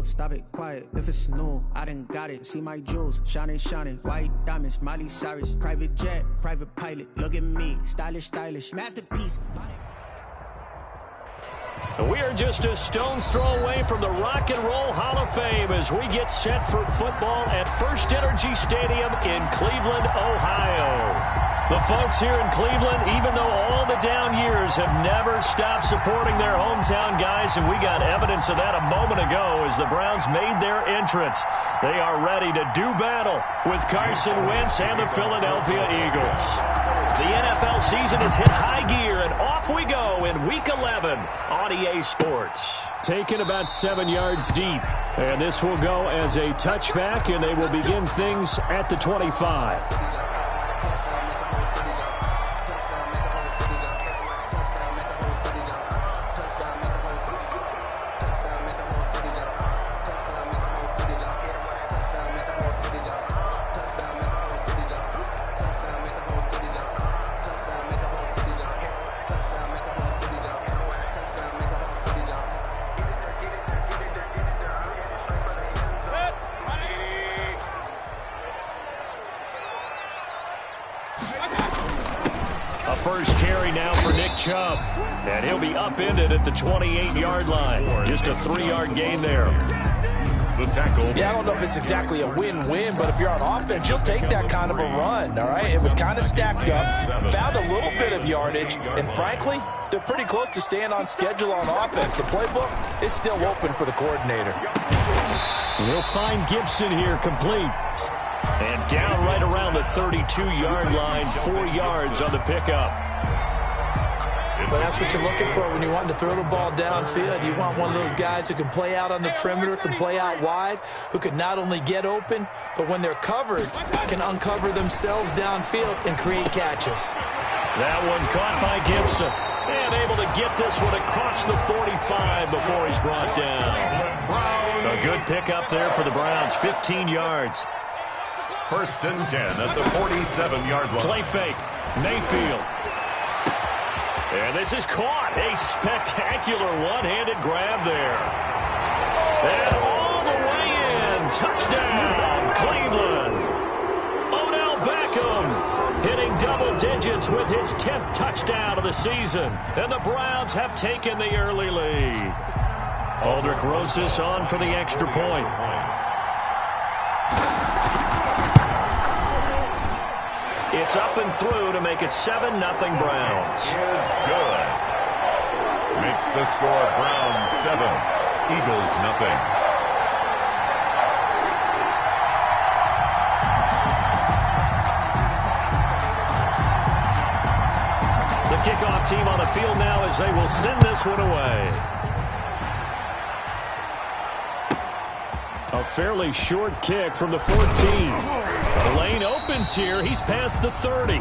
cool, stop it, quiet. If it's new, I done got it. See my jewels, shining, shining. White diamonds, Miley Cyrus. Private jet, private pilot. Look at me, stylish, stylish. Masterpiece. We are just a stone's throw away from the Rock and Roll Hall of Fame as we get set for football at First Energy Stadium in Cleveland, Ohio. The folks here in Cleveland, even though all the down years, have never stopped supporting their hometown guys, and we got evidence of that a moment ago as the Browns made their entrance. They are ready to do battle with Carson Wentz and the Philadelphia Eagles. The NFL season has hit high gear, and off we go in Week 11 on EA Sports. Taken about 7 yards deep, and this will go as a touchback, and they will begin things at the 25. First carry now for Nick Chubb, and he'll be upended at the 28-yard line. Just a 3-yard gain there. The tackle. Yeah, I don't know if it's exactly a win-win, but if you're on offense, you'll take that kind of a run, all right? It was kind of stacked up, found a little bit of yardage, and frankly, they're pretty close to staying on schedule on offense. The playbook is still open for the coordinator. He'll find Gibson here complete. And down right around the 32-yard line, 4 yards on the pickup. But that's what you're looking for when you want to throw the ball downfield. You want one of those guys who can play out on the perimeter, can play out wide, who can not only get open, but when they're covered, can uncover themselves downfield and create catches. That one caught by Gibson. And able to get this one across the 45 before he's brought down. A good pickup there for the Browns, 15 yards. First and 10 at the 47-yard line. Play fake. Mayfield. And this is caught. A spectacular one-handed grab there. And all the way in. Touchdown, Cleveland. Odell Beckham hitting double digits with his 10th touchdown of the season. And the Browns have taken the early lead. Aldrich Rosas on for the extra point. It's up and through to make it 7-0 Browns. Is good. Makes the score Browns 7, Eagles nothing. The kickoff team on the field now as they will send this one away. A fairly short kick from the 14. The lane opens here. He's past the 30.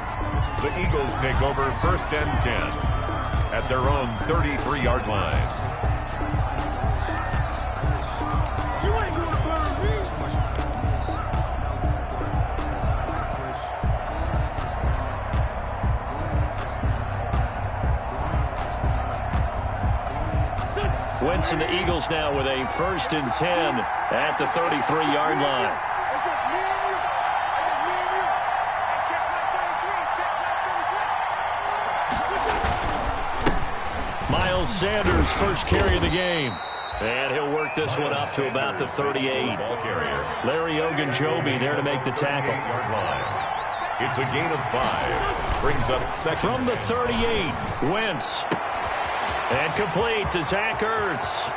The Eagles take over first and 10 at their own 33-yard line. Wentz and the Eagles now with a first and 10 at the 33-yard line. Miles Sanders, first carry of the game. And he'll work this one up to about the 38. Larry Ogunjobi there to make the tackle. It's a gain of 5. Brings up second. From the 38, Wentz. And complete to Zach Ertz.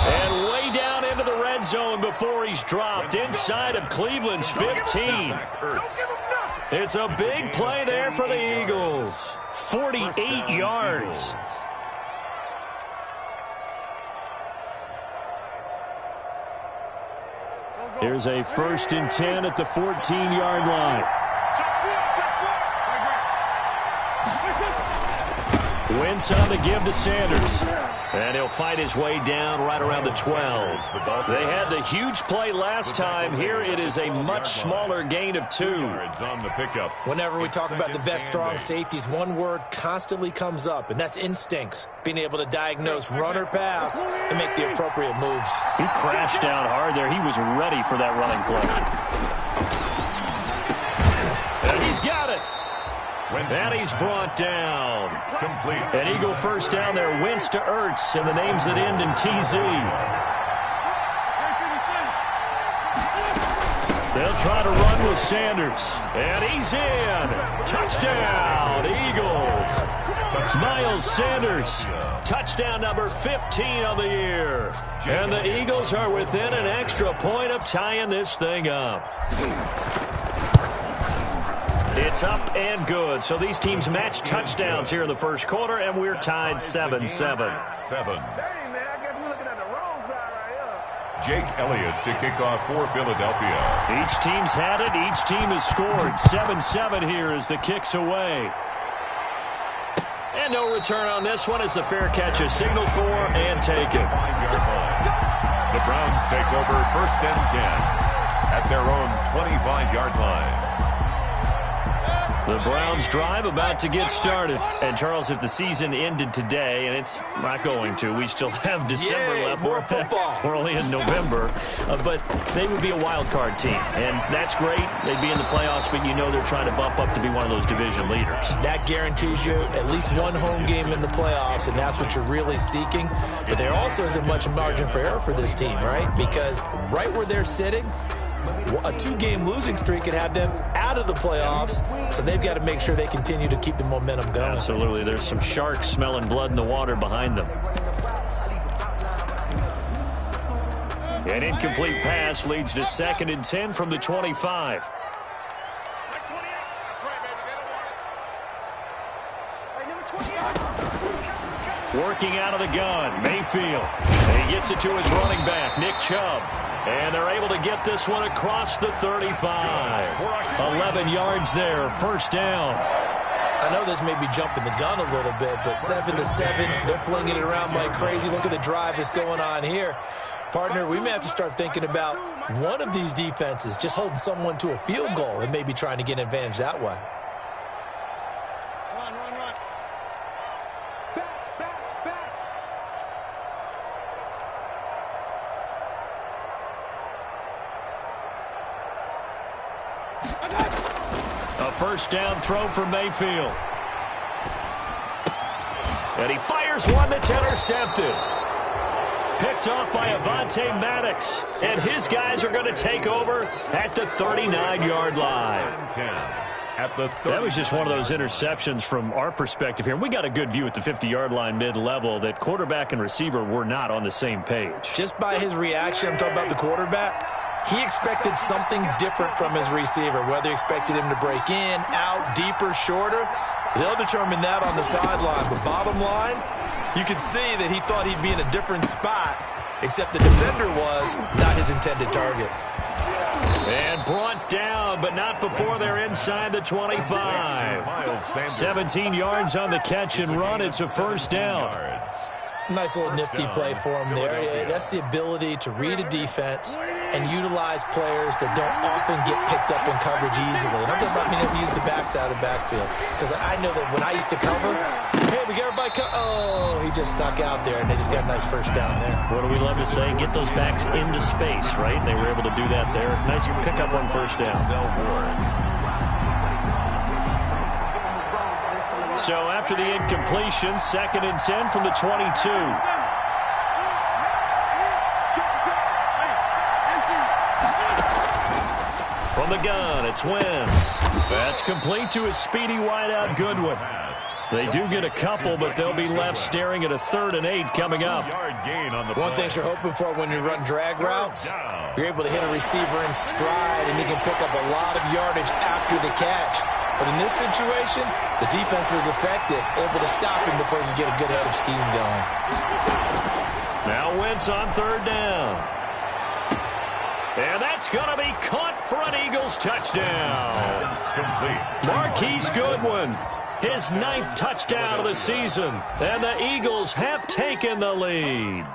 And way down into the red zone before he's dropped inside of Cleveland's 15. It's a big play there for the Eagles. 48 yards. Here's a first and 10 at the 14-yard line. Wentz on the give to Sanders. And he'll fight his way down right around the 12. They had the huge play last time. Here it is a much smaller gain of 2. Whenever we talk about the best strong safeties, one word constantly comes up, and that's instincts. Being able to diagnose run or pass and make the appropriate moves. He crashed down hard there. He was ready for that running play. And he's got it. And he's brought down. Complete. An Eagle first down there. Wentz to Ertz, and the names that end in TZ. They'll try to run with Sanders. And he's in. Touchdown, Eagles. Miles Sanders. Touchdown number 15 on the year. And the Eagles are within an extra point of tying this thing up. It's up and good. So these teams match touchdowns here in the first quarter, and we're tied 7-7. Jake Elliott to kick off for Philadelphia. Each team's had it. Each team has scored. 7-7 here as the kick's away. And no return on this one as the fair catch is signaled for and taken. The Browns take over 1st and 10 at their own 25-yard line. The Browns drive about to get started. And, Charles, if the season ended today, and it's not going to, we still have December left. More football. We're only in November. But they would be a wild card team. And that's great. They'd be in the playoffs, but you know they're trying to bump up to be one of those division leaders. That guarantees you at least one home game in the playoffs, and that's what you're really seeking. But there also isn't much margin for error for this team, right? Because right where they're sitting, a 2-game losing streak could have them out of the playoffs, so they've got to make sure they continue to keep the momentum going. Absolutely. There's some sharks smelling blood in the water behind them. An incomplete pass leads to 2nd and 10 from the 25. Working out of the gun, Mayfield. And he gets it to his running back, Nick Chubb. And they're able to get this one across the 35. 11 yards there, first down. I know this may be jumping the gun a little bit, but 7-7, they're flinging it around like crazy. Look at the drive that's going on here. Partner, we may have to start thinking about one of these defenses just holding someone to a field goal and maybe trying to get an advantage that way. A first down throw for Mayfield. And he fires one that's intercepted. Picked off by Avonte Maddox. And his guys are going to take over at the 39-yard line. That was just one of those interceptions from our perspective here. We got a good view at the 50-yard line mid-level that quarterback and receiver were not on the same page. Just by his reaction, I'm talking about the quarterback, he expected something different from his receiver, whether he expected him to break in, out, deeper, shorter. They'll determine that on the sideline. But bottom line, you could see that he thought he'd be in a different spot, except the defender was not his intended target. And brought down, but not before they're inside the 25. 17 yards on the catch and run. It's a first down. Nice little nifty play for him there. Yeah, that's the ability to read a defense and utilize players that don't often get picked up in coverage easily. And I'm talking about being able to use the backs out of the backfield. Because I know that when I used to cover, hey, we got everybody oh, he just snuck out there, and they just got a nice first down there. What do we love to say? Get those backs into space, right? And they were able to do that there. Nice pickup on first down. So after the incompletion, 2nd and 10 from the 22. From the gun, it's Wentz. That's complete to his speedy wideout Goodwin. They do get a couple, but they'll be left staring at a 3rd and 8 coming up. One thing you're hoping for when you run drag routes, you're able to hit a receiver in stride, and he can pick up a lot of yardage after the catch. But in this situation, the defense was effective, able to stop him before he could get a good head of steam going. Now Wentz on 3rd down. And that's going to be caught for an Eagles touchdown. Marquise Goodwin. his 9th touchdown of the season. And the Eagles have taken the lead.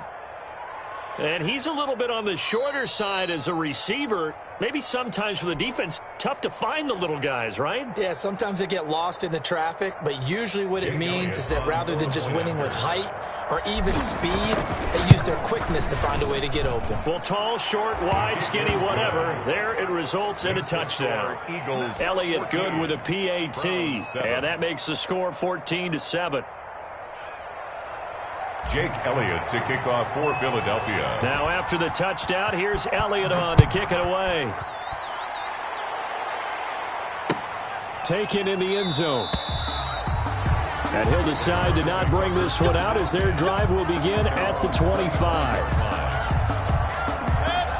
And he's a little bit on the shorter side as a receiver. Maybe sometimes for the defense, tough to find the little guys, right? Yeah, sometimes they get lost in the traffic, but usually what it means is that rather than just winning with height or even speed, they use their quickness to find a way to get open. Well, tall, short, wide, skinny, whatever, there it results in a touchdown. Elliott good with a PAT, and that makes the score 14-7. Jake Elliott to kick off for Philadelphia. Now after the touchdown, here's Elliott on to kick it away. Taken in the end zone. And he'll decide to not bring this one out as their drive will begin at the 25.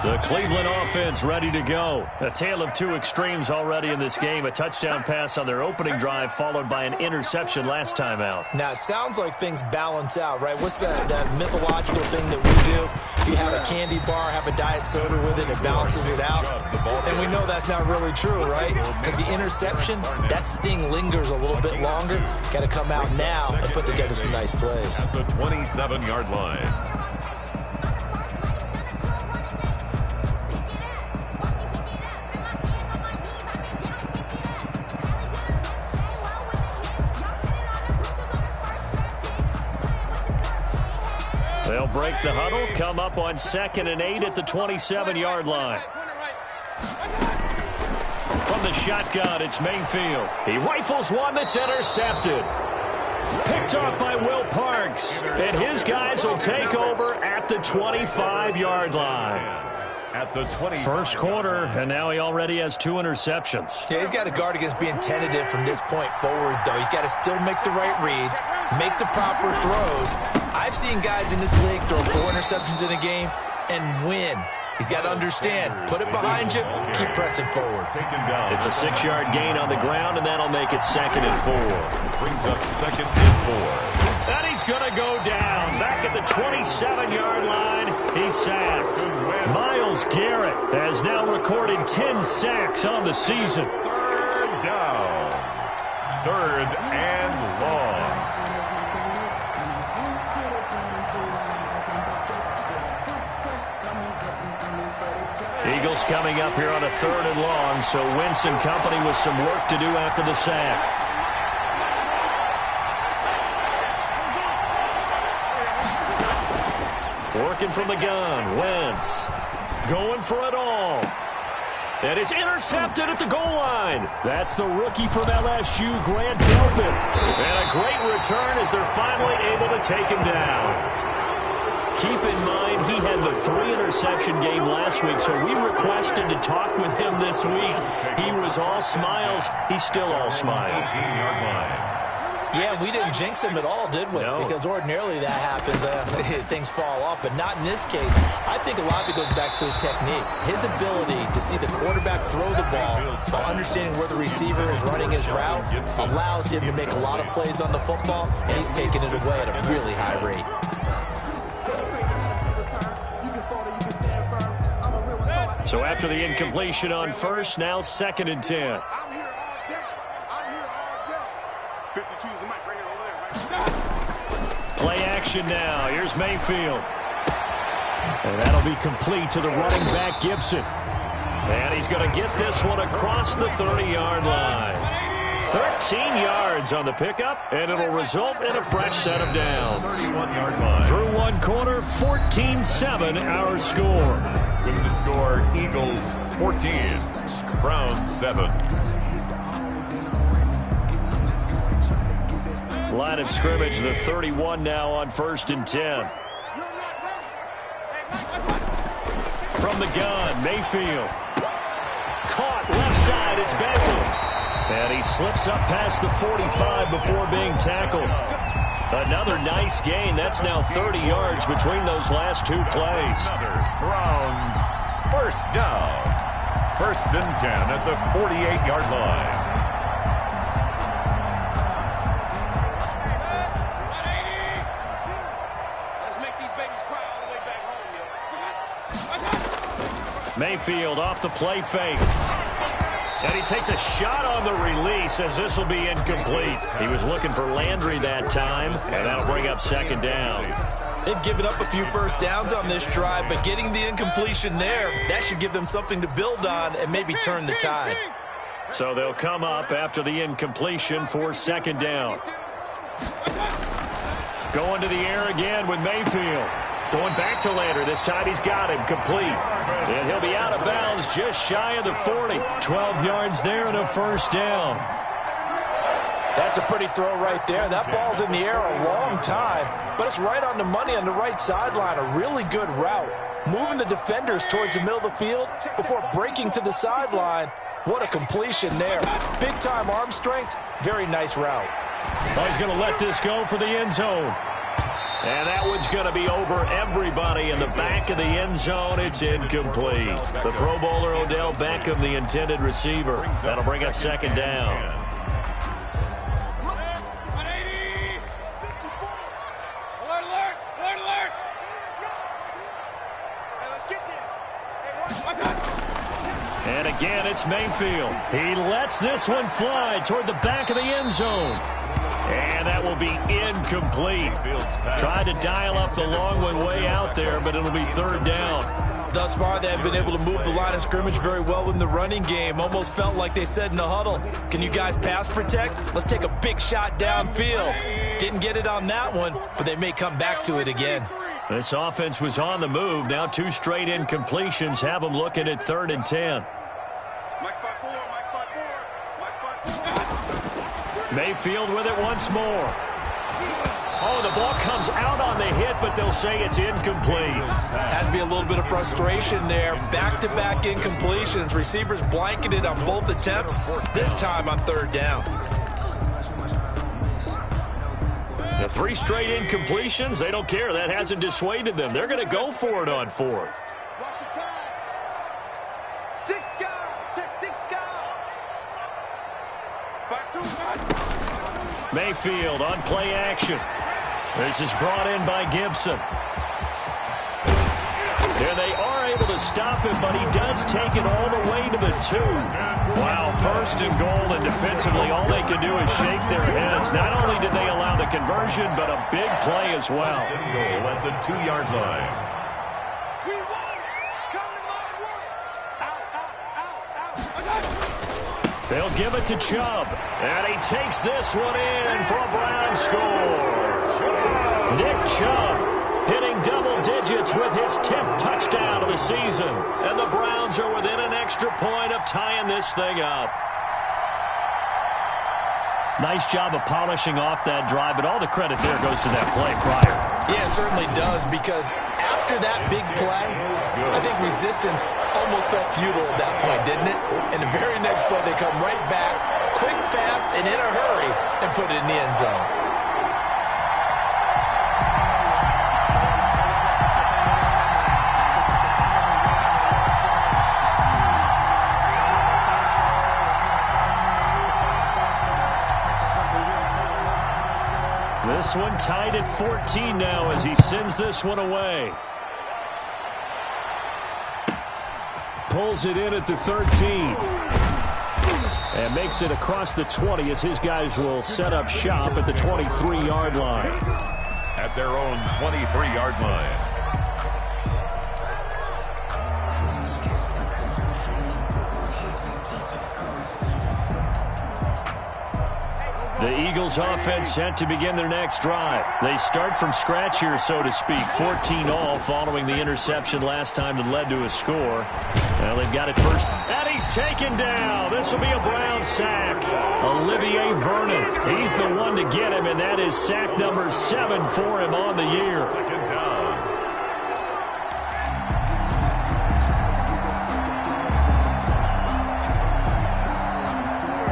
The Cleveland offense ready to go. A tale of two extremes already in this game. A touchdown pass on their opening drive followed by an interception last time out. Now, it sounds like things balance out, right? What's that mythological thing that we do? If you have a candy bar, have a diet soda with it, it balances it out. And we know that's not really true, right? Because the interception, that sting lingers a little bit longer. Got to come out now and put together some nice plays. At the 27-yard line. They'll break the huddle, come up on 2nd and 8 at the 27-yard line. From the shotgun, it's Mayfield. He rifles one that's intercepted. Picked off by Will Parks. And his guys will take over at the 25-yard line. At the 20. First quarter, and now he already has 2 interceptions. Yeah, he's got to guard against being tentative from this point forward, though. He's got to still make the right reads, make the proper throws. I've seen guys in this league throw 4 interceptions in a game and win. He's got to understand, put it behind you, keep pressing forward. It's a 6-yard gain on the ground, and that'll make it 2nd and 4. Brings up 2nd and 4. And he's going to go down. Back at the 27-yard line, he's sacked. Myles Garrett has now recorded 10 sacks on the season. 3rd down. 3rd and long. Eagles coming up here on a 3rd and long, so Wentz and company with some work to do after the sack. Working from the gun, Wentz going for it all. And it's intercepted at the goal line. That's the rookie from LSU, Grant Delpit. And a great return as they're finally able to take him down. Keep in mind, he had the 3-interception game last week, so we requested to talk with him this week. He was all smiles. He's still all smiles. 18-yard line. Yeah, we didn't jinx him at all, did we? No. Because ordinarily that happens, things fall off, but not in this case. I think a lot of it goes back to his technique. His ability to see the quarterback throw the ball while understanding where the receiver is running his route allows him to make a lot of plays on the football, and he's taking it away at a really high rate. So after the incompletion on first, now 2nd and 10. Play action now. Here's Mayfield. And that'll be complete to the running back, Gibson. And he's going to get this one across the 30-yard line. 13 yards on the pickup, and it'll result in a fresh set of downs. 31-yard line. Through one quarter, 14-7 our score. With the score, Eagles 14, Browns 7. Line of scrimmage, the 31 now on 1st and 10. From the gun, Mayfield. Caught left side, it's Beckham. And he slips up past the 45 before being tackled. Another nice gain. That's now 30 yards between those last 2 plays. Browns first down. 1st and 10 at the 48-yard line. Mayfield off the play fake. And he takes a shot on the release as this will be incomplete. He was looking for Landry that time, and that'll bring up second down. They've given up a few first downs on this drive, but getting the incompletion there, that should give them something to build on and maybe turn the tide. So they'll come up after the incompletion for second down. Going to the air again with Mayfield. Going back to Landry. This time he's got him complete. And he'll be out of bounds just shy of the 40. 12 yards there and a first down. That's a pretty throw right there. That ball's in the air a long time, but it's right on the money on the right sideline. A really good route. Moving the defenders towards the middle of the field before breaking to the sideline. What a completion there. Big-time arm strength. Very nice route. Oh, he's going to let this go for the end zone. And that one's going to be over everybody in the back of the end zone. It's incomplete. The Pro Bowler Odell Beckham, the intended receiver. That'll bring up second down. And again, it's Mayfield. He lets this one fly toward the back of the end zone. And that will be incomplete. Tried to dial up the long one way out there, but it'll be third down. Thus far, they have been able to move the line of scrimmage very well in the running game. Almost felt like they said in the huddle, can you guys pass protect? Let's take a big shot downfield. Didn't get it on that one, but they may come back to it again. This offense was on the move. Now 2 straight incompletions have them looking at 3rd and 10. Mayfield with it once more. Oh, the ball comes out on the hit, but they'll say it's incomplete. Has to be a little bit of frustration there. Back-to-back incompletions. Receivers blanketed on both attempts, this time on 3rd down. The 3 straight incompletions, they don't care. That hasn't dissuaded them. They're going to go for it on 4th. Mayfield on play action. This is brought in by Gibson. And they are able to stop him, but he does take it all the way to the 2. Wow, 1st and goal, and defensively all they can do is shake their heads. Not only did they allow the conversion, but a big play as well. 1st and goal at the 2-yard line. They'll give it to Chubb. And he takes this one in for a Brown score. Nick Chubb hitting double digits with his 10th touchdown of the season. And the Browns are within an extra point of tying this thing up. Nice job of polishing off that drive, but all the credit there goes to that play prior. Yeah, it certainly does, because after that big play, I think resistance almost felt futile at that point, didn't it? And the very next play, they come right back, quick, fast, and in a hurry, and put it in the end zone. This one tied at 14 now as he sends this one away. Pulls it in at the 13. And makes it across the 20 as his guys will set up shop at the 23-yard line. At their own 23-yard line. The Eagles offense set to begin their next drive. They start from scratch here, so to speak. 14-all following the interception last time that led to a score. Well, they've got it first. And he's taken down. This will be a Brown sack. Olivier Vernon. He's the one to get him, and that is sack number 7 for him on the year. Second down.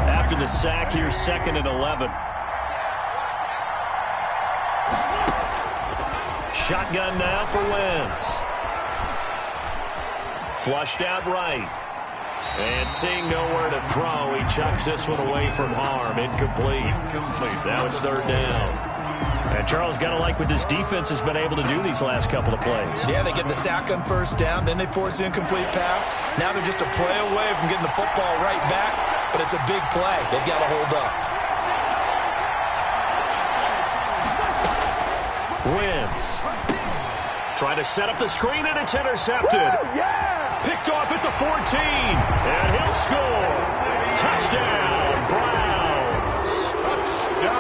After the sack here, 2nd and 11. Shotgun now for Wentz. Flushed out right. And seeing nowhere to throw, he chucks this one away from harm. Incomplete. Now it's 3rd down. And Charles, got to like what this defense has been able to do these last couple of plays. Yeah, they get the sack on first down, then they force the incomplete pass. Now they're just a play away from getting the football right back, but it's a big play. They've got to hold up. Wentz trying to set up the screen, and it's intercepted. Picked off at the 14, and he'll score. Touchdown, Browns. Touchdown.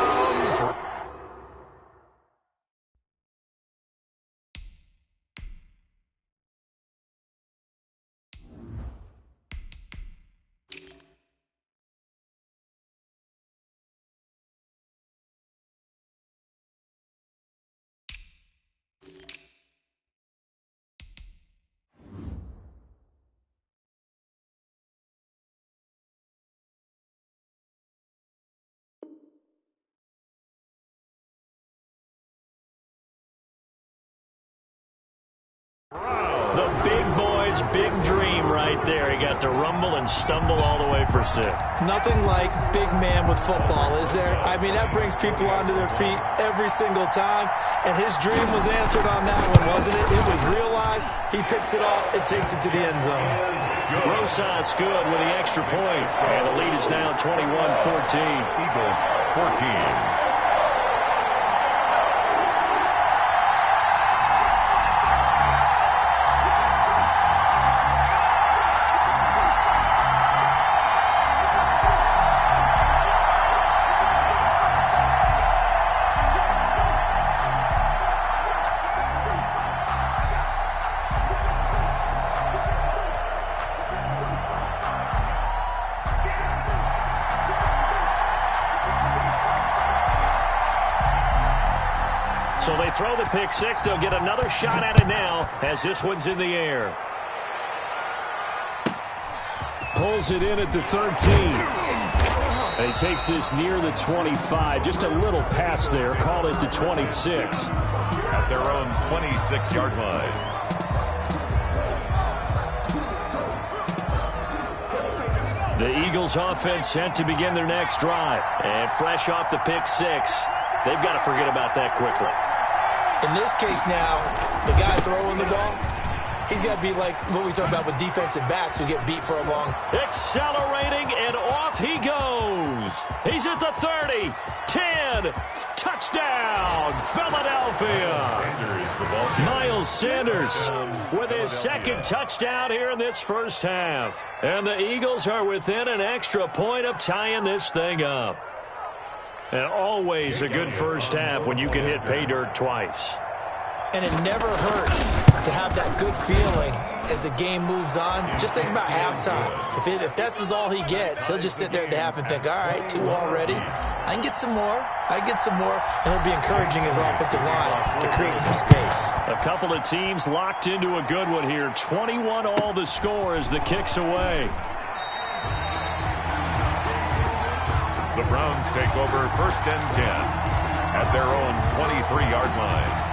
The big boy's big dream right there. He got to rumble and stumble all the way for 6. Nothing like big man with football, is there? I mean, that brings people onto their feet every single time, and his dream was answered on that one, wasn't it? It was realized. He picks it off and takes it to the end zone. Rosas good with the extra point, and the lead is now 21-14. Eagles 14. So they throw the pick 6. They'll get another shot at it now as this one's in the air. Pulls it in at the 13. And he takes this near the 25. Just a little pass there. Call it the 26. At their own 26-yard line. The Eagles offense set to begin their next drive. And fresh off the pick 6, they've got to forget about that quickly. In this case now, the guy throwing the ball, he's got to be like what we talk about with defensive backs who get beat for a long. Accelerating, and off he goes. He's at the 30, 10, touchdown, Philadelphia. Miles Sanders with his second touchdown here in this first half. And the Eagles are within an extra point of tying this thing up. And always a good first half when you can hit pay dirt twice. And it never hurts to have that good feeling as the game moves on. Just think about halftime. If that's all he gets, he'll just sit there at the half and think, all right, 2 already. I can get some more. I can get some more. And he'll be encouraging his offensive line to create some space. A couple of teams locked into a good one here. 21 all the score as the kick's away. The Browns take over 1st and 10 at their own 23-yard line.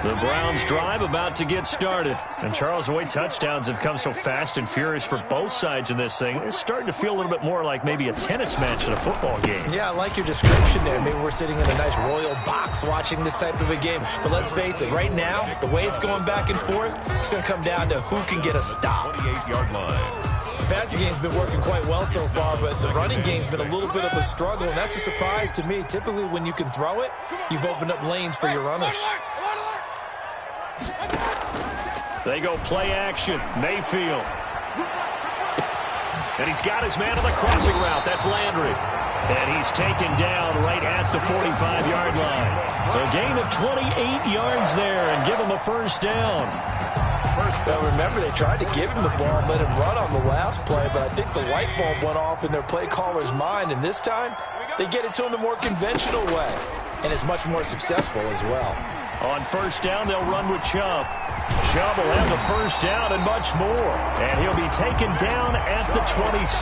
The Browns drive about to get started. And Charles, the way touchdowns have come so fast and furious for both sides in this thing, it's starting to feel a little bit more like maybe a tennis match in a football game. Yeah, I like your description there. Maybe we're sitting in a nice royal box watching this type of a game. But let's face it, right now, the way it's going back and forth, it's going to come down to who can get a stop. 28-yard line. The passing game's been working quite well so far, but the running game's been a little bit of a struggle, and that's a surprise to me. Typically, when you can throw it, you've opened up lanes for your runners. They go play action. Mayfield. And he's got his man on the crossing route. That's Landry. And he's taken down right at the 45-yard line. A gain of 28 yards there and give him a first down. Well, remember, they tried to give him the ball and let him run on the last play, but I think the light bulb went off in their play caller's mind, and this time they get it to him the more conventional way, and it's much more successful as well. On first down, they'll run with Chubb. Chubb will have the first down and much more, and he'll be taken down at the 26.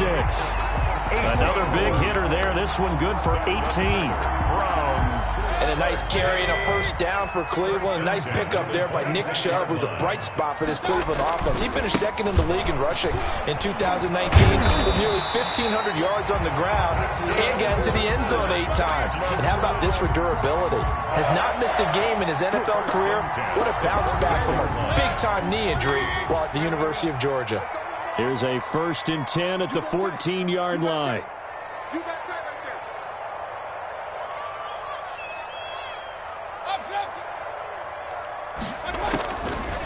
Another big hitter there. This one good for 18. Browns And a nice carry and a first down for Cleveland. A nice pickup there by Nick Chubb, who's a bright spot for this Cleveland offense. He finished second in the league in rushing in 2019 with nearly 1,500 yards on the ground and got into the end zone 8 times. And how about this for durability? Has not missed a game in his NFL career. What a bounce back from a big-time knee injury while at the University of Georgia. Here's a 1st and 10 at the 14-yard line.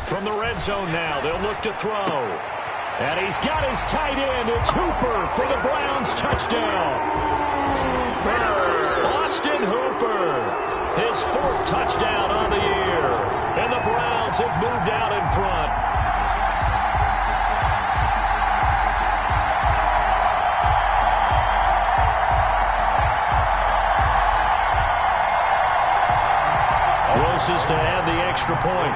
From the red zone now, they'll look to throw. And he's got his tight end. It's Hooper for the Browns touchdown. Austin Hooper, his 4th touchdown on the year. And the Browns have moved out in front. Closest to add the extra point.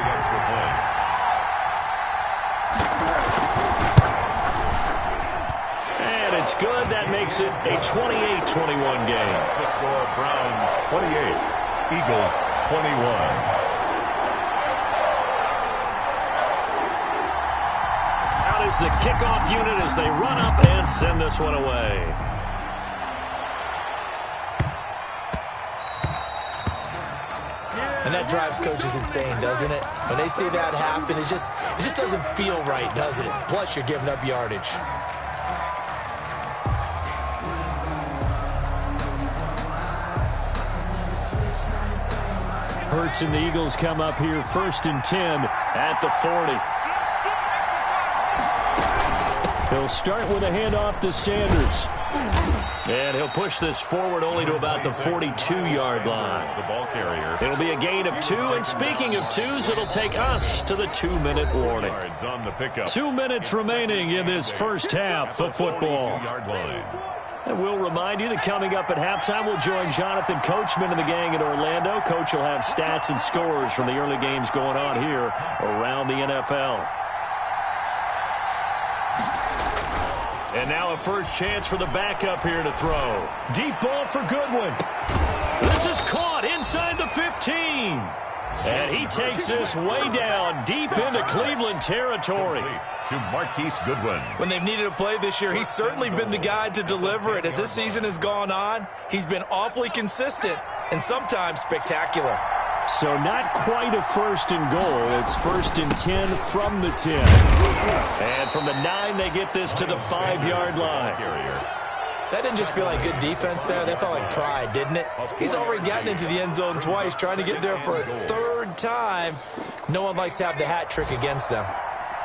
And it's good. That makes it a 28-21 game. The score, Browns 28, Eagles 21. Out is the kickoff unit as they run up and send this one away. And that drives coaches insane, doesn't it? When they see that happen, it just doesn't feel right, does it? Plus, you're giving up yardage. Hurts and the Eagles come up here 1st and 10 at the 40. He'll start with a handoff to Sanders. And he'll push this forward only to about the 42-yard line. The ball carrier. It'll be a gain of 2, and speaking of 2s, it'll take us to the 2-minute warning. On the pickup. 2 minutes remaining in this first half of football. And we'll remind you that coming up at halftime, we'll join Jonathan Coachman and the gang in Orlando. Coach will have stats and scores from the early games going on here around the NFL. And now a first chance for the backup here to throw. Deep ball for Goodwin. This is caught inside the 15. And he takes this way down deep into Cleveland territory. To Marquise Goodwin. When they've needed a play this year, he's certainly been the guy to deliver it. As this season has gone on, he's been awfully consistent and sometimes spectacular. So not quite a 1st and goal. It's 1st and 10 from the 10. And from the 9, they get this to the 5-yard line. That didn't just feel like good defense there. That felt like pride, didn't it? He's already gotten into the end zone twice, trying to get there for a 3rd time. No one likes to have the hat trick against them.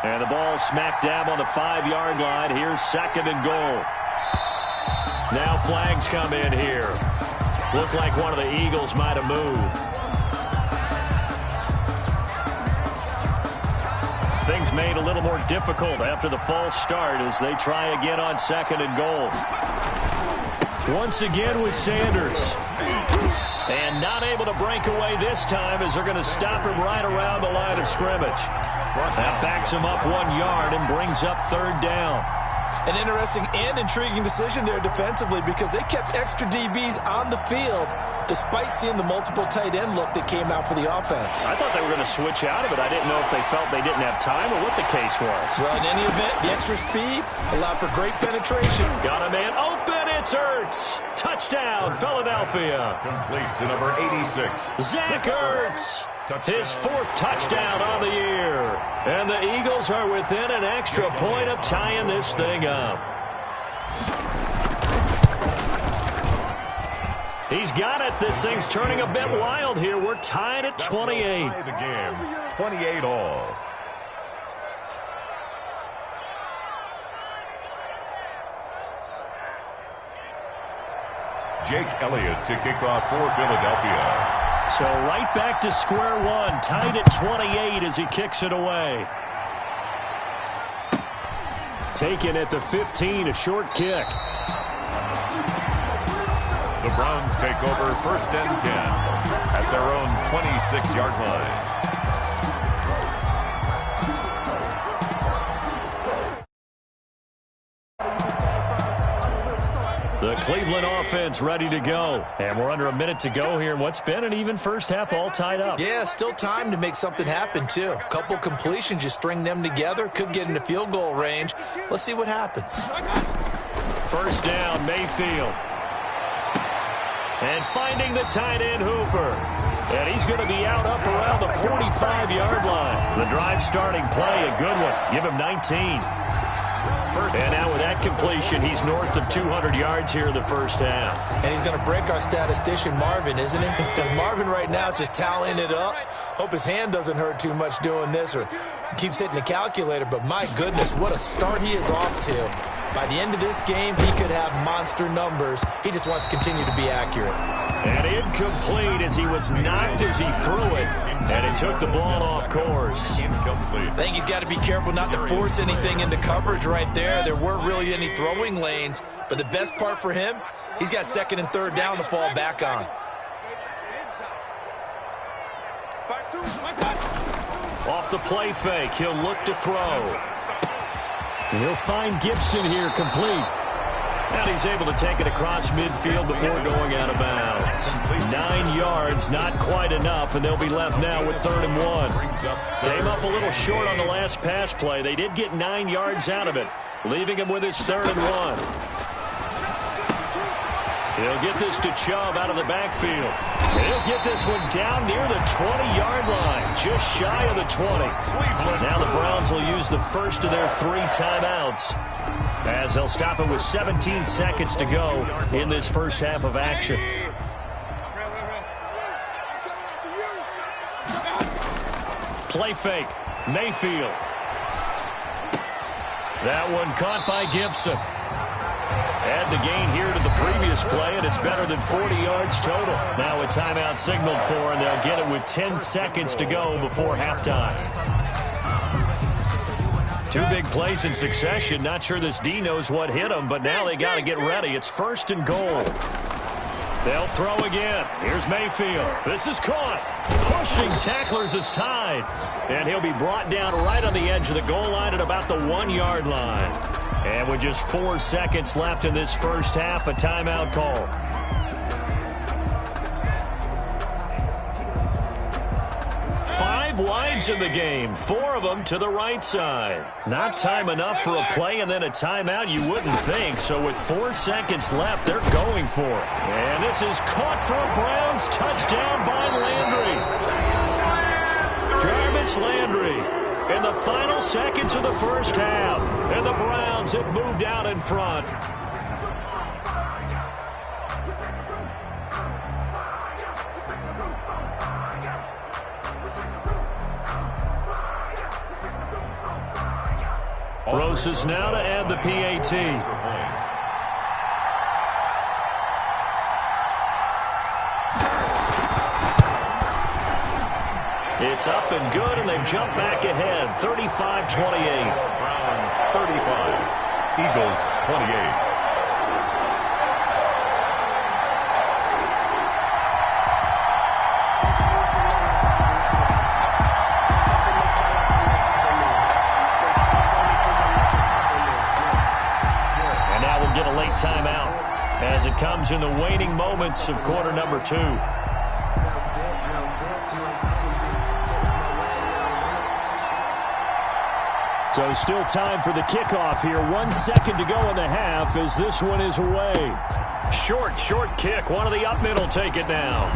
And the ball smack dab on the 5-yard line. Here's 2nd and goal. Now flags come in here. Looked like one of the Eagles might have moved. Things made a little more difficult after the false start as they try again on 2nd and goal. Once again with Sanders. And not able to break away this time as they're going to stop him right around the line of scrimmage. That backs him up 1 yard and brings up 3rd down. An interesting and intriguing decision there defensively because they kept extra DBs on the field despite seeing the multiple tight end look that came out for the offense. I thought they were going to switch out of it. I didn't know if they felt they didn't have time or what the case was. Well, in any event, the extra speed allowed for great penetration. Got a man open. It's Ertz. Touchdown, Philadelphia. Complete to number 86. Zach Ertz. His 4th touchdown on the year. And the Eagles are within an extra point of tying this thing up. He's got it. This thing's turning a bit wild here. We're tied at 28. The game, 28 all. Jake Elliott to kick off for Philadelphia. So right back to square one, tied at 28 as he kicks it away. Taken at the 15, a short kick. The Browns take over 1st and 10 at their own 26-yard line. The Cleveland offense ready to go. And we're under a minute to go here in what's been an even first half, all tied up. Yeah, still time to make something happen, too. A couple completions, you string them together, could get into field goal range. Let's see what happens. First down, Mayfield. And finding the tight end, Hooper. And he's going to be out up around the 45-yard line. The drive starting play, a good one. Give him 19. And now with that completion, he's north of 200 yards here in the first half. And he's going to break our statistician Marvin, isn't he? Because Marvin right now is just tallying it up. Hope his hand doesn't hurt too much doing this or keeps hitting the calculator. But my goodness, what a start he is off to. By the end of this game, he could have monster numbers. He just wants to continue to be accurate. And incomplete as he was knocked as he threw it. And it took the ball off course. I think he's got to be careful not to force anything into coverage right there. There weren't really any throwing lanes. But the best part for him, he's got second and third down to fall back on. Off the play fake, he'll look to throw. He'll find Gibson here complete. And he's able to take it across midfield before going out of bounds. 9 yards, not quite enough, and they'll be left now with 3rd and 1. Came up a little short on the last pass play. They did get 9 yards out of it, leaving him with his 3rd and 1. He'll get this to Chubb out of the backfield. He'll get this one down near the 20-yard line, just shy of the 20. Now the Browns will use the first of their 3 timeouts, as they'll stop it with 17 seconds to go in this first half of action. Play fake, Mayfield. That one caught by Gibson. Add the gain here to the previous play, and it's better than 40 yards total. Now a timeout signaled for, and they'll get it with 10 seconds to go before halftime. 2 big plays in succession. Not sure this D knows what hit him, but now they got to get ready. It's 1st and goal. They'll throw again. Here's Mayfield. This is caught. Pushing tacklers aside. And he'll be brought down right on the edge of the goal line at about the 1-yard line. And with just 4 seconds left in this first half, a timeout call. Five wides in the game, 4 of them to the right side. Not time enough for a play and then a timeout, you wouldn't think. So with 4 seconds left, they're going for it. And this is caught for a Browns touchdown by Landry. Jarvis Landry. In the final seconds of the first half, and the Browns have moved out in front. Rosas now to add the PAT. It's up and good, and they've jumped back ahead, 35-28. Browns 35, Eagles 28. And now we'll get a late timeout as it comes in the waning moments of quarter number 2. So still time for the kickoff here. 1 second to go in the half as this one is away. Short kick. One of the up middle take it now.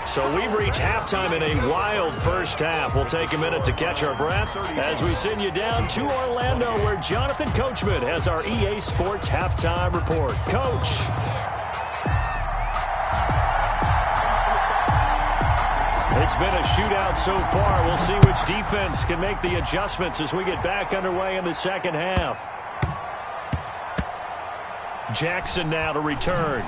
So we've reached halftime in a wild first half. We'll take a minute to catch our breath as we send you down to Orlando, where Jonathan Coachman has our EA Sports halftime report. Coach. It's been a shootout so far. We'll see which defense can make the adjustments as we get back underway in the second half. Jackson now to return.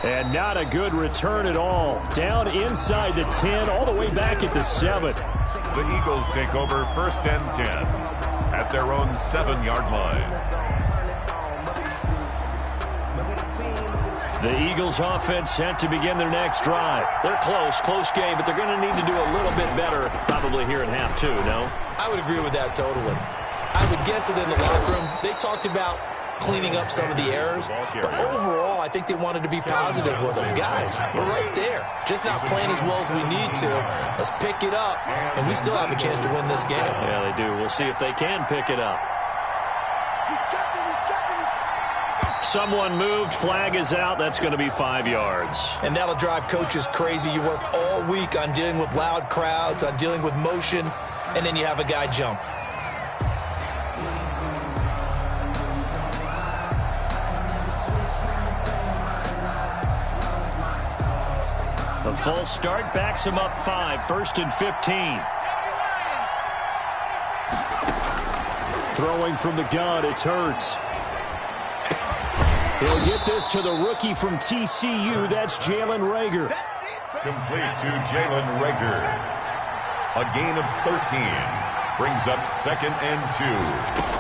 And not a good return at all. Down inside the 10, all the way back at the 7. The Eagles take over 1st and 10 at their own 7-yard line. The Eagles offense set to begin their next drive. They're close game, but they're going to need to do a little bit better probably here in half 2, no? I would agree with that totally. I would guess that in the locker room, they talked about cleaning up some of the errors, but overall, I think they wanted to be positive with them. Guys, we're right there. Just not playing as well as we need to. Let's pick it up, and we still have a chance to win this game. Yeah, they do. We'll see if they can pick it up. Someone moved. Flag is out. That's going to be 5 yards. And that'll drive coaches crazy. You work all week on dealing with loud crowds, on dealing with motion, and then you have a guy jump. The full start backs him up 5, 1st and 15. Throwing from the gun, it's Hurts. He'll get this to the rookie from TCU. That's Jalen Reagor. Complete to Jalen Reagor. A gain of 13. Brings up 2nd and 2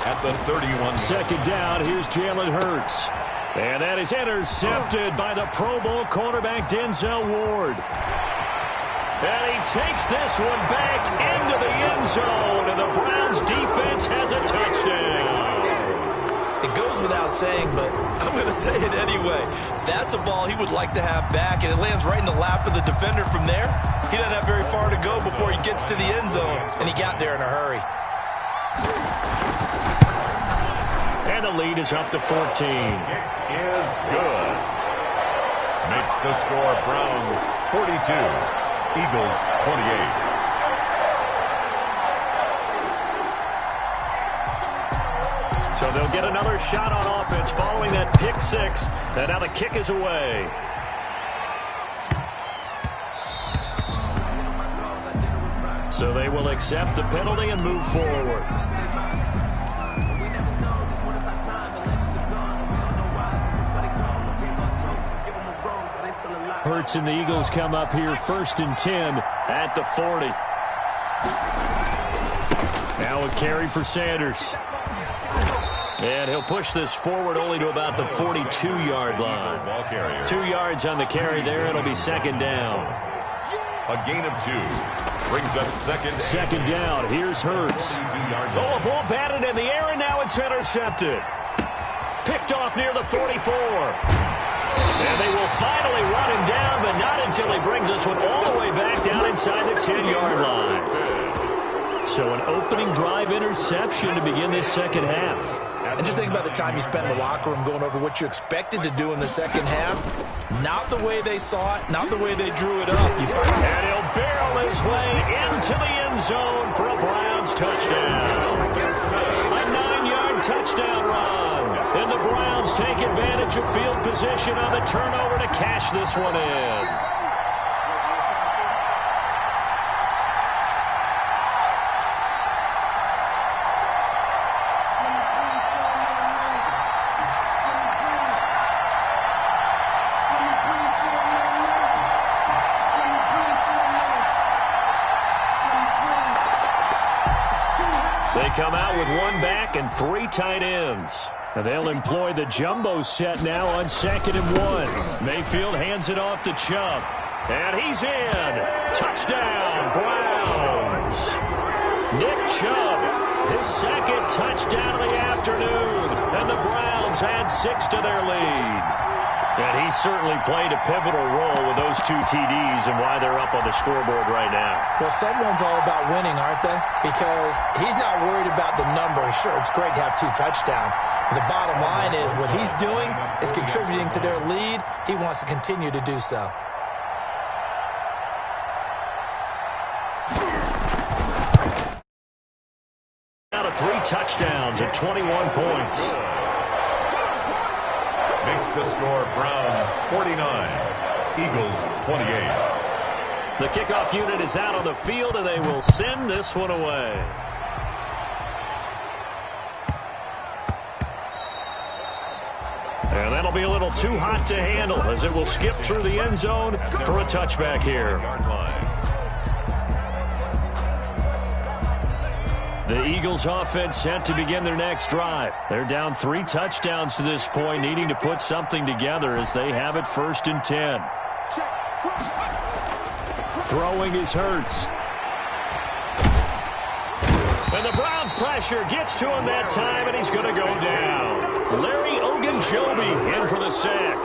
at the 31. Second down, here's Jalen Hurts. And that is intercepted by the Pro Bowl cornerback Denzel Ward. And he takes this one back into the end zone, and the Browns defense has a touchdown. It goes without saying, but I'm going to say it anyway. That's a ball he would like to have back, and it lands right in the lap of the defender from there. He doesn't have very far to go before he gets to the end zone, and he got there in a hurry. And the lead is up to 14. It is good. Makes the score Browns 42, Eagles 28. So they'll get another shot on offense following that pick 6. And now the kick is away. So they will accept the penalty and move forward. Hurts and the Eagles come up here 1st and 10 at the 40. Now a carry for Sanders. And he'll push this forward only to about the 42-yard line. 2 yards on the carry there. It'll be 2nd down. A gain of 2. Brings up 2nd down. Here's Hurts. Oh, a ball batted in the air, and now it's intercepted. Picked off near the 44. And they will finally run him down, but not until he brings this one all the way back down inside the 10-yard line. So an opening drive interception to begin this second half. And just think about the time you spent in the locker room going over what you expected to do in the second half. Not the way they saw it, not the way they drew it up. And he'll barrel his way into the end zone for a Browns touchdown. A 9-yard touchdown run. And the Browns take advantage of field position on the turnover to cash this one in. They come out with 1 back and 3 tight ends. And they'll employ the jumbo set now on 2nd and 1. Mayfield hands it off to Chubb. And he's in. Touchdown, Browns. Nick Chubb, his 2nd touchdown of the afternoon. And the Browns add 6 to their lead. And he certainly played a pivotal role with those 2 TDs and why they're up on the scoreboard right now. Well, someone's all about winning, aren't they? Because he's not worried about the number. Sure, it's great to have 2 touchdowns. But the bottom line is what he's doing is contributing to their lead. He wants to continue to do so. Out of 3 touchdowns at 21 points. Makes the score Browns 49, Eagles 28. The kickoff unit is out on the field, and they will send this one away. And that'll be a little too hot to handle as it will skip through the end zone for a touchback here. The Eagles offense set to begin their next drive. They're down 3 touchdowns to this point, needing to put something together as they have it 1st and 10. Throwing is Hurts. And the Browns' pressure gets to him that time, and he's going to go down. Larry Ogunjobi in for the sack.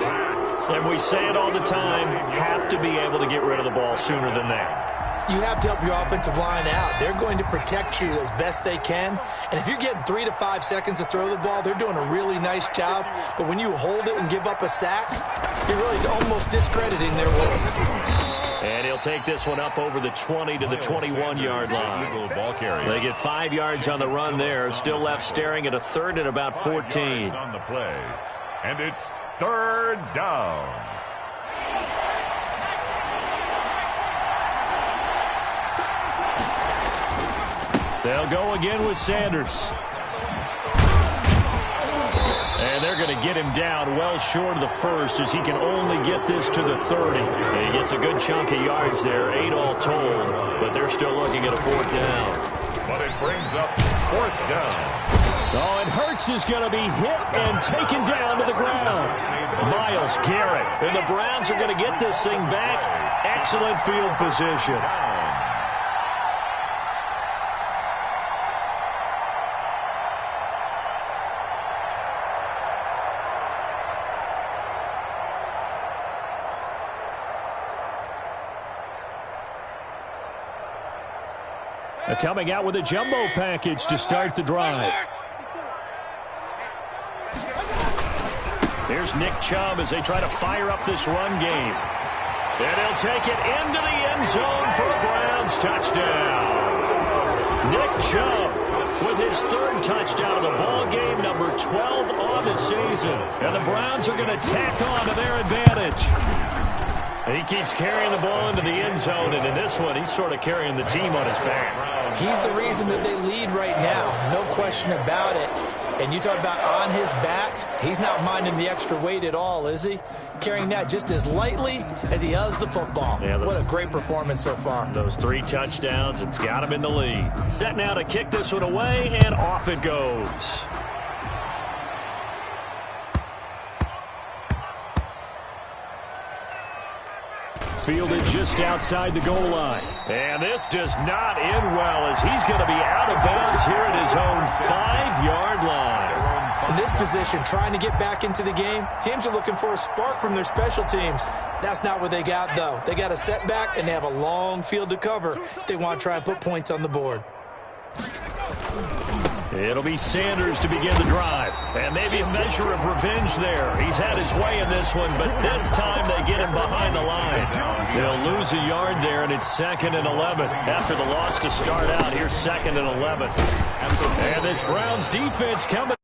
And we say it all the time, have to be able to get rid of the ball sooner than that. You have to help your offensive line out. They're going to protect you as best they can. And if you're getting 3 to 5 seconds to throw the ball, they're doing a really nice job. But when you hold it and give up a sack, you're really almost discrediting their work. And he'll take this one up over the 20 to the 21-yard line. They get 5 yards on the run there. Still left staring at a third and about 14. On the play. And it's third down. They'll go again with Sanders. And they're going to get him down well short of the first as he can only get this to the 30. And he gets a good chunk of yards there, 8 all told, but they're still looking at a fourth down. But it brings up fourth down. Oh, and Hurts is going to be hit and taken down to the ground. Myles Garrett. And the Browns are going to get this thing back. Excellent field position. Coming out with a jumbo package to start the drive. Here's Nick Chubb as they try to fire up this run game. And he'll take it into the end zone for a Browns touchdown. Nick Chubb with his third touchdown of the ball game, number 12 on the season. And the Browns are going to tack on to their advantage. He keeps carrying the ball into the end zone, and in this one, he's sort of carrying the team on his back. He's the reason that they lead right now, no question about it. And you talk about on his back, he's not minding the extra weight at all, is he? Carrying that just as lightly as he does the football. Yeah, what a great performance so far. Those 3 touchdowns, it's got him in the lead. Set now to kick this one away, and off it goes. Fielded just outside the goal line. And this does not end well as he's going to be out of bounds here at his own 5-yard line. In this position, trying to get back into the game, teams are looking for a spark from their special teams. That's not what they got, though. They got a setback, and they have a long field to cover if they want to try and put points on the board. It'll be Sanders to begin the drive. And maybe a measure of revenge there. He's had his way in this one, but this time they get him behind the line. They'll lose a yard there, and it's 2nd and 11. After the loss to start out, here's 2nd and 11. And this Browns defense coming